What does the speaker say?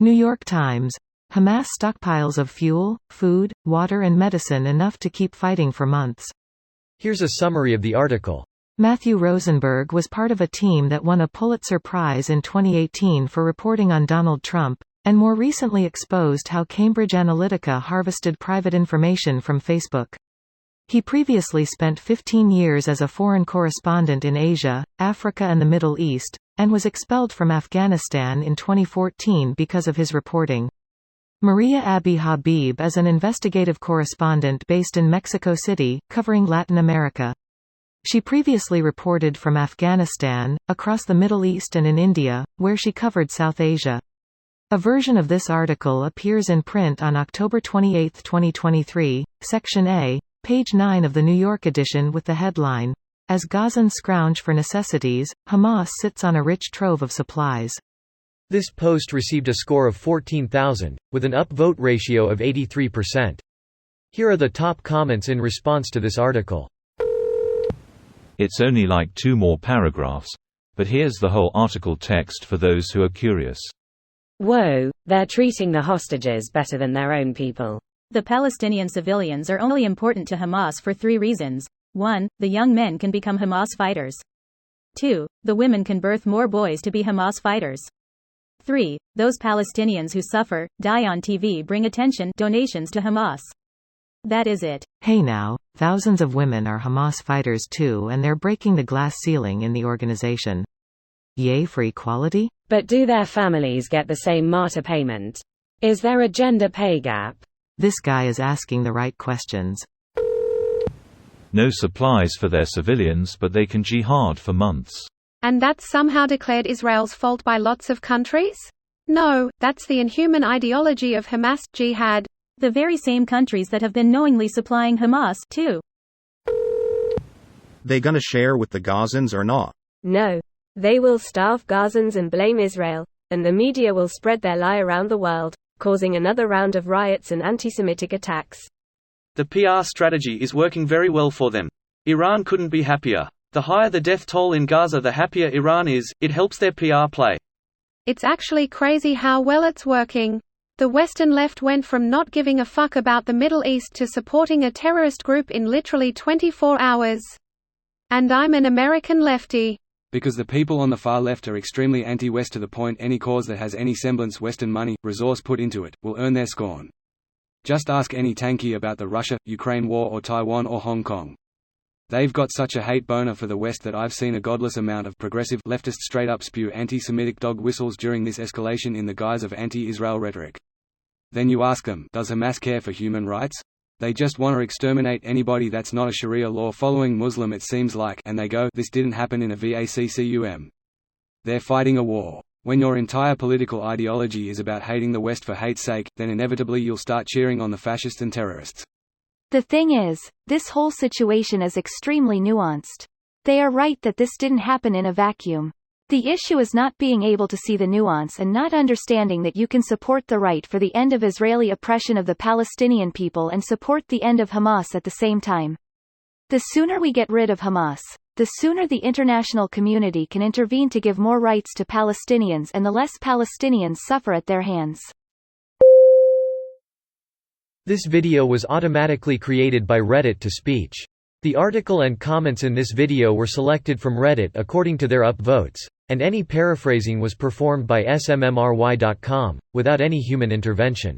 New York Times. Hamas stockpiles of fuel, food, water and medicine enough to keep fighting for months. Here's a summary of the article. Matthew Rosenberg was part of a team that won a Pulitzer Prize in 2018 for reporting on Donald Trump, and more recently exposed how Cambridge Analytica harvested private information from Facebook. He previously spent 15 years as a foreign correspondent in Asia, Africa and the Middle East, and was expelled from Afghanistan in 2014 because of his reporting. Maria Abby Habib is an investigative correspondent based in Mexico City, covering Latin America. She previously reported from Afghanistan, across the Middle East and in India, where she covered South Asia. A version of this article appears in print on October 28, 2023, Section A, page 9 of the New York edition with the headline, "As Gazans Scrounge for Necessities, Hamas Sits on a Rich Trove of Supplies." This post received a score of 14,000, with an upvote ratio of 83%. Here are the top comments in response to this article. It's only like 2 more paragraphs. But here's the whole article text for those who are curious. Whoa, they're treating the hostages better than their own people. The Palestinian civilians are only important to Hamas for 3 reasons. 1. The young men can become Hamas fighters. 2. The women can birth more boys to be Hamas fighters. 3. Those Palestinians who suffer, die on TV bring attention, donations to Hamas. That is it. Hey now, thousands of women are Hamas fighters too, and they're breaking the glass ceiling in the organization. Yay for equality? But do their families get the same martyr payment? Is there a gender pay gap? This guy is asking the right questions. No supplies for their civilians, but they can jihad for months. And that's somehow declared Israel's fault by lots of countries? No, that's the inhuman ideology of Hamas, jihad. The very same countries that have been knowingly supplying Hamas, too. They gonna share with the Gazans or not? No. They will starve Gazans and blame Israel, and the media will spread their lie around the world, causing another round of riots and anti-Semitic attacks. The PR strategy is working very well for them. Iran couldn't be happier. The higher the death toll in Gaza, the happier Iran is. It helps their PR play. It's actually crazy how well it's working. The Western left went from not giving a fuck about the Middle East to supporting a terrorist group in literally 24 hours. And I'm an American lefty. Because the people on the far left are extremely anti-West to the point any cause that has any semblance Western money, resource put into it, will earn their scorn. Just ask any tankie about the Russia-Ukraine war or Taiwan or Hong Kong. They've got such a hate boner for the West that I've seen a godless amount of progressive leftists straight up spew anti-Semitic dog whistles during this escalation in the guise of anti-Israel rhetoric. Then you ask them, does Hamas care for human rights? They just want to exterminate anybody that's not a Sharia law-following Muslim, it seems like, and they go, this didn't happen in a vacuum. They're fighting a war. When your entire political ideology is about hating the West for hate's sake, then inevitably you'll start cheering on the fascists and terrorists. The thing is, this whole situation is extremely nuanced. They are right that this didn't happen in a vacuum. The issue is not being able to see the nuance and not understanding that you can support the right for the end of Israeli oppression of the Palestinian people and support the end of Hamas at the same time. The sooner we get rid of Hamas, the sooner the international community can intervene to give more rights to Palestinians and the less Palestinians suffer at their hands. This video was automatically created by Reddit to speech. The article and comments in this video were selected from Reddit according to their upvotes, and any paraphrasing was performed by smmry.com, without any human intervention.